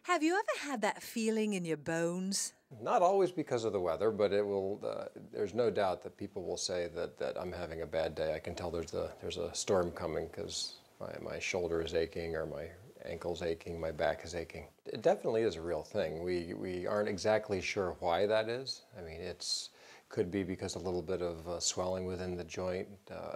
Have you ever had that feeling in your bones? Not always because of the weather, but it will. There's no doubt that people will say that I'm having a bad day. I can tell there's a storm coming because my shoulder is aching or my ankle's aching, my back is aching. It definitely is a real thing. We aren't exactly sure why that is. I mean, could be because a little bit of swelling within the joint,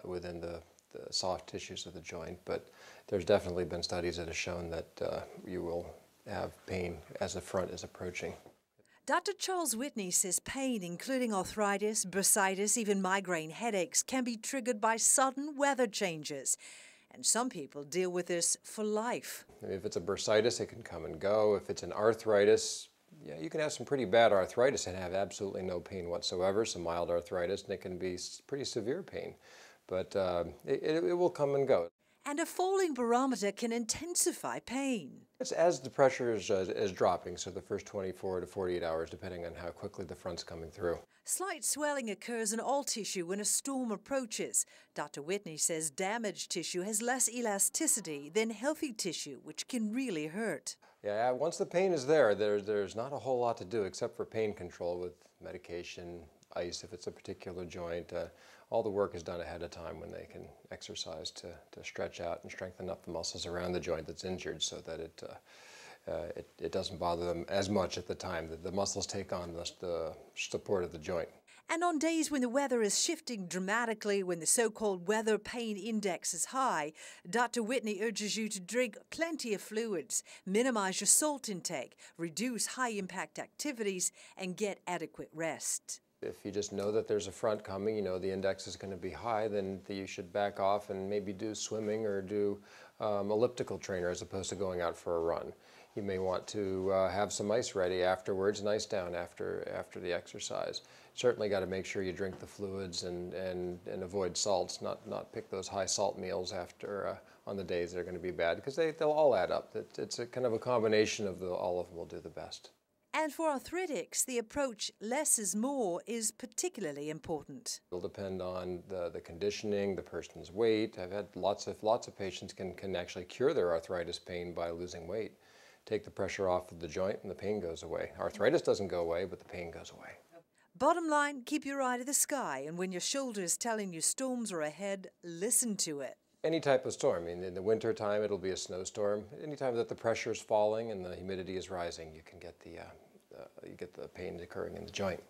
within the soft tissues of the joint, but there's definitely been studies that have shown that you will have pain as the front is approaching. Dr. Charles Whitney says pain, including arthritis, bursitis, even migraine headaches, can be triggered by sudden weather changes. And some people deal with this for life. If it's a bursitis, it can come and go. If it's an arthritis, yeah, you can have some pretty bad arthritis and have absolutely no pain whatsoever, some mild arthritis, and it can be pretty severe pain. But it will come and go. And a falling barometer can intensify pain. It's as the pressure is dropping, so the first 24 to 48 hours, depending on how quickly the front's coming through. Slight swelling occurs in all tissue when a storm approaches. Dr. Whitney says damaged tissue has less elasticity than healthy tissue, which can really hurt. Yeah, once the pain is there, there's not a whole lot to do except for pain control with medication, ice if it's a particular joint. All the work is done ahead of time when they can exercise to stretch out and strengthen up the muscles around the joint that's injured so that it doesn't bother them as much at the time. The muscles take on the support of the joint. And on days when the weather is shifting dramatically, when the so-called weather pain index is high, Dr. Whitney urges you to drink plenty of fluids, minimize your salt intake, reduce high-impact activities, and get adequate rest. If you just know that there's a front coming, you know the index is going to be high, then you should back off and maybe do swimming or do elliptical trainer as opposed to going out for a run. You may want to have some ice ready afterwards, and ice down after the exercise. Certainly got to make sure you drink the fluids and avoid salts, not pick those high salt meals after on the days that are going to be bad, because they'll all add up. It's a kind of a combination of all of them will do the best. And for arthritics, the approach less is more is particularly important. It'll depend on the conditioning, the person's weight. I've had lots of patients can actually cure their arthritis pain by losing weight. Take the pressure off of the joint and the pain goes away. Arthritis doesn't go away, but the pain goes away. Bottom line, keep your eye to the sky, and when your shoulder is telling you storms are ahead, listen to it. Any type of storm. I mean, in the winter time, it'll be a snowstorm. Anytime that the pressure is falling and the humidity is rising, you can get the pain occurring in the joint.